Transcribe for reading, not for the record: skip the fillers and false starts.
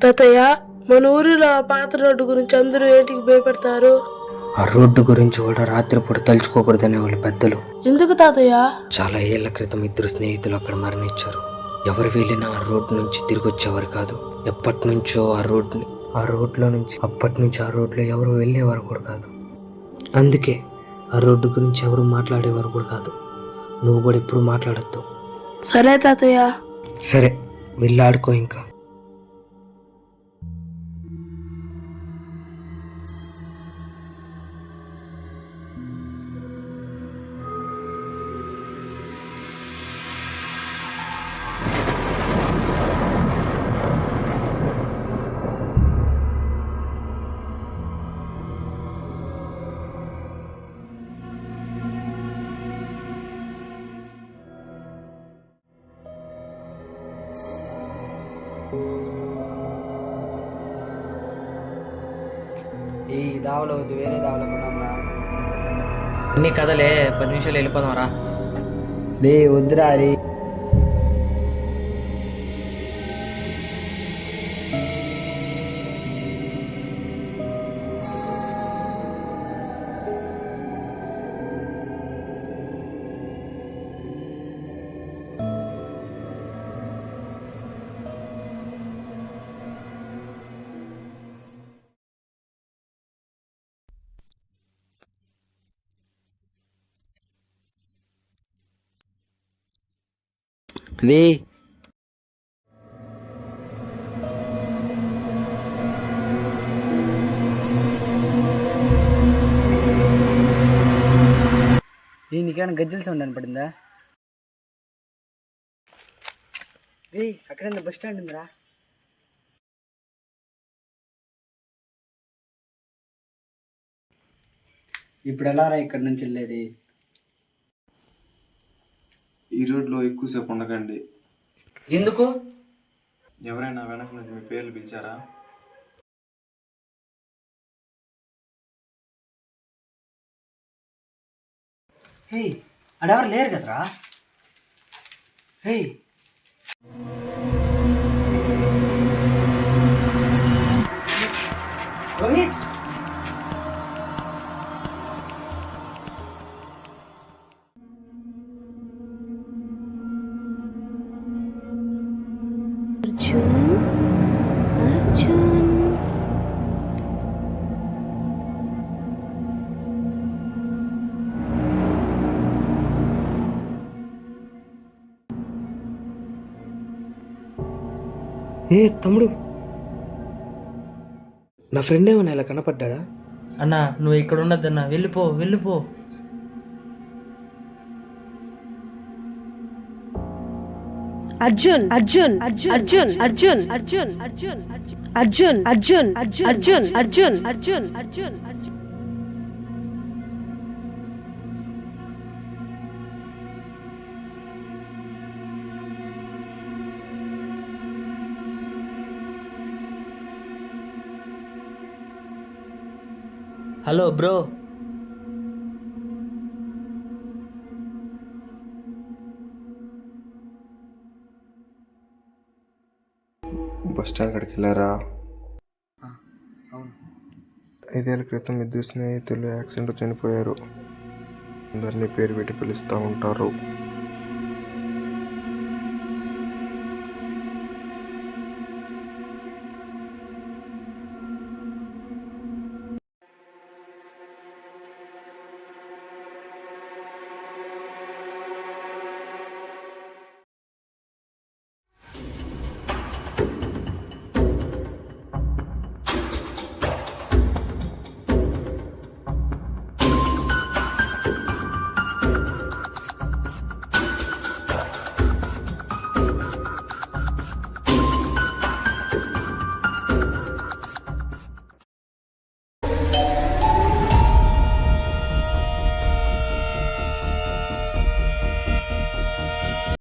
తాతయ్య, మన ఊరిలో ఆ పాత రోడ్డు గురించి అందరూ ఏంటికి భయపడతారు? ఆ రోడ్డు గురించి కూడా రాత్రిపూట తలుచుకోకూడదనే వాళ్ళు పెద్దలు. ఎందుకు తాతయ్య? చాలా ఏళ్ల క్రితం 2 స్నేహితులు అక్కడ మరణించారు. ఎవరు వెళ్ళినా ఆ రోడ్డు నుంచి తిరిగి వచ్చేవారు కాదు. ఎప్పటి నుంచో అప్పటి నుంచి ఆ రోడ్లో ఎవరు వెళ్ళేవారు కూడా కాదు. అందుకే ఆ రోడ్డు గురించి ఎవరు మాట్లాడేవారు కూడా కాదు. నువ్వు కూడా ఎప్పుడు మాట్లాడద్దు. సరే తాతయ్య. సరే, వెళ్ళి ఆడుకో ఇంకా. ఈ దావలో వద్దు, వేరే దావలో పోదాంరా. అన్ని కథలే 10 నిమిషాలు వెళ్ళిపోదాం రా. రే వద్దురా రే. రే నీకేమైనా గజ్జల సౌండ్ అనిపడిందా? రే అక్కడ బస్ స్టాండ్ ఉందిరా. ఇప్పుడు ఎలా రా ఇక్కడ నుంచి వెళ్ళేది? ఈ రోడ్లో ఎక్కువసేపు ఉండకండి. ఎందుకు? ఎవరైనా వెనక నుంచి మీ పేర్లు పిలిచారా? హే, అడెవరు లేరు కదరా. హే రోహిత్, అర్జున్. ఏ తమ్ముడు, నా ఫ్రెండ్ ఏమన్నా ఇలా కనపడ్డా? అన్నా, నువ్వు ఇక్కడ ఉండద్దన్నా, వెళ్ళిపో వెళ్ళిపో. Arjun Arjun Arjun Arjun Arjun Arjun Arjun Arjun Arjun Arjun Arjun Arjun Arjun Arjun. Hello bro. Bus stand కాడికి వెళ్ళారా? అవును. 5 ఏళ్ల క్రితం 2 స్నేహితులు యాక్సిడెంట్ చనిపోయారు. అందరినీ పేరు పెట్టి పిలుస్తూ ఉంటారు.